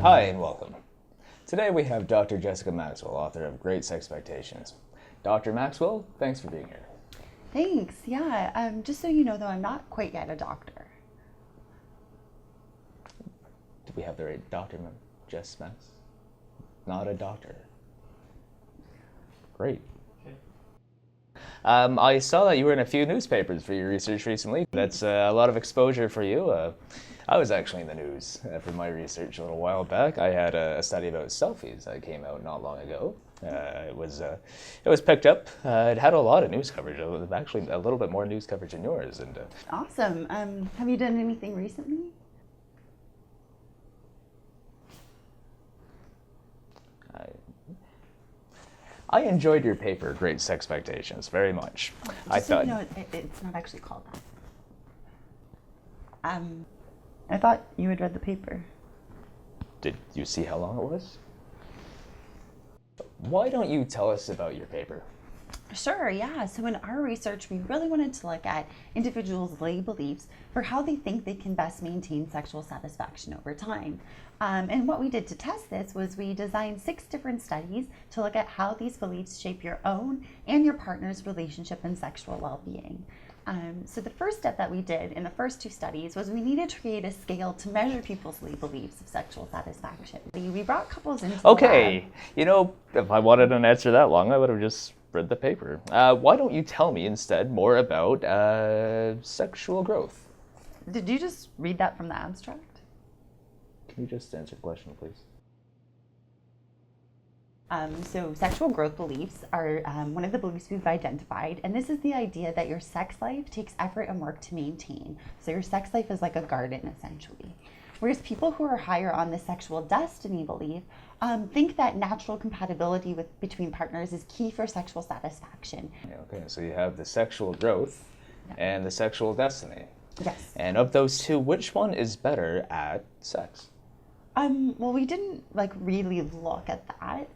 Hi and welcome. Today we have Dr. Jessica Maxwell, author of Great Sexpectations. Dr. Maxwell, thanks for being here. Thanks. Yeah. Just so you know, though, I'm not quite yet a doctor. Do we have the right Dr. Jess Max? Not a doctor. Great. I saw that you were in a few newspapers for your research recently. That's a lot of exposure for you. I was actually in the news for my research a little while back. I had a study about selfies that came out not long ago. It was picked up. It had a lot of news coverage. It was actually a little bit more news coverage than yours. And Awesome. Have you done anything recently? I enjoyed your paper, Great Sexpectations, very much. Just so you know, it's not actually called that. I thought you had read the paper. Did you see how long it was? Why don't you tell us about your paper? Sure, yeah. So in our research, we really wanted to look at individuals' lay beliefs for how they think they can best maintain sexual satisfaction over time. And what we did to test this was we designed 6 different studies to look at how these beliefs shape your own and your partner's relationship and sexual well-being. So the first step that we did in the first 2 studies was we needed to create a scale to measure people's lay beliefs of sexual satisfaction. We brought couples into the lab. You know, if I wanted an answer that long, I would have just read the paper. Why don't you tell me instead more about sexual growth? Did you just read that from the abstract? Can you just answer the question, please? So sexual growth beliefs are one of the beliefs we've identified, and this is the idea that your sex life takes effort and work to maintain. So your sex life is like a garden, essentially. Whereas people who are higher on the sexual destiny belief think that natural compatibility between partners is key for sexual satisfaction. Okay, so you have the sexual growth and the sexual destiny. Yes. And of those two, which one is better at sex? Well, we didn't really look at that,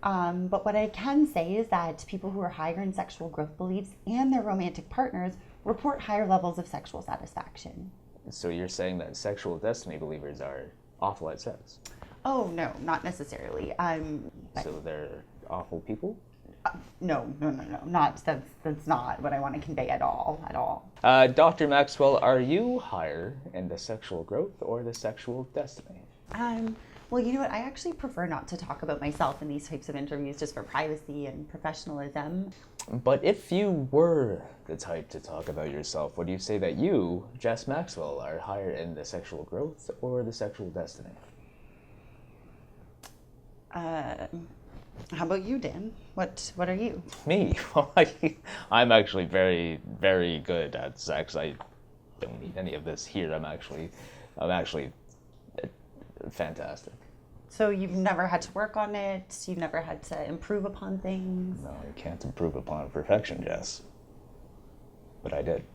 but what I can say is that people who are higher in sexual growth beliefs and their romantic partners report higher levels of sexual satisfaction. So you're saying that sexual destiny believers are awful at sex? Oh, no, not necessarily. So they're awful people? No. That's not what I want to convey at all. Dr. Maxwell, are you higher in the sexual growth or the sexual destiny? Well, you know what? I actually prefer not to talk about myself in these types of interviews just for privacy and professionalism. But if you were the type to talk about yourself, would you say that you, Jess Maxwell, are higher in the sexual growth or the sexual destiny? How about you, Dan? What are you? Me? Well, I'm actually very, very good at sex. I don't need any of this here. I'm actually fantastic. So you've never had to work on it? You've never had to improve upon things? No, you can't improve upon perfection, Jess. But I did.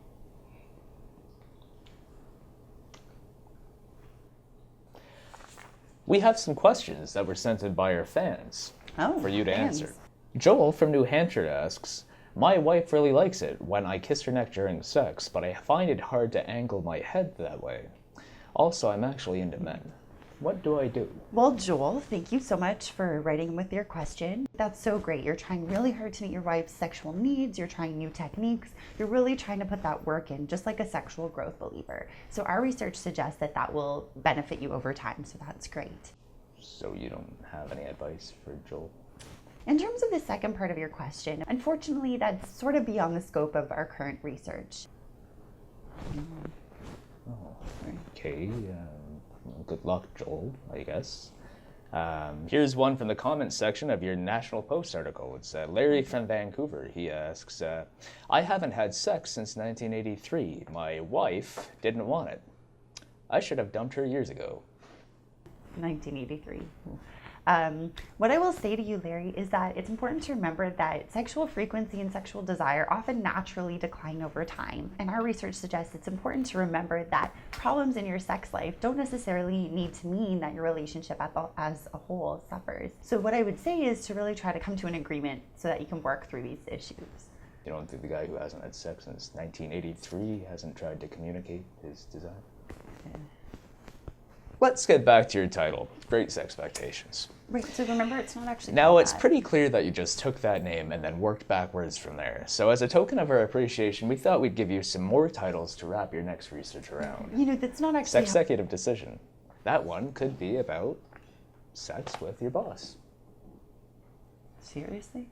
We have some questions that were sent in by our fans for you to answer. Joel from New Hampshire asks, my wife really likes it when I kiss her neck during sex, but I find it hard to angle my head that way. Also, I'm actually into men. What do I do? Well, Joel, thank you so much for writing with your question. That's so great. You're trying really hard to meet your wife's sexual needs. You're trying new techniques. You're really trying to put that work in, just like a sexual growth believer. So our research suggests that that will benefit you over time. So that's great. So you don't have any advice for Joel? In terms of the second part of your question, unfortunately, that's sort of beyond the scope of our current research. Okay. Good luck, Joel, I guess. Here's one from the comments section of your National Post article. It's Larry from Vancouver. He asks, I haven't had sex since 1983. My wife didn't want it. I should have dumped her years ago. 1983. What I will say to you, Larry, is that it's important to remember that sexual frequency and sexual desire often naturally decline over time. And our research suggests it's important to remember that problems in your sex life don't necessarily need to mean that your relationship as a whole suffers. So what I would say is to really try to come to an agreement so that you can work through these issues. You don't think the guy who hasn't had sex since 1983 hasn't tried to communicate his desire? let's get back to your title, Great Sexpectations. Right, so remember, it's not actually Now, called it's that. pretty clear that you just took that name and then worked backwards from there. So as a token of our appreciation, we thought we'd give you some more titles to wrap your next research around. You know, that's not actually how- Sexecutive decision. That one could be about sex with your boss. Seriously?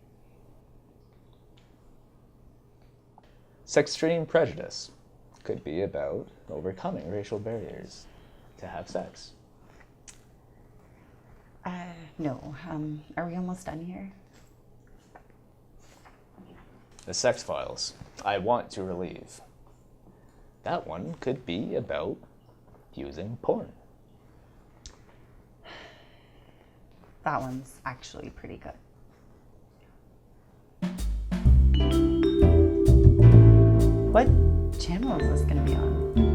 Sextreme prejudice could be about overcoming racial barriers to have sex. No. Are we almost done here? The Sex Files. I want to relieve. That one could be about using porn. That one's actually pretty good. What channel is this going to be on?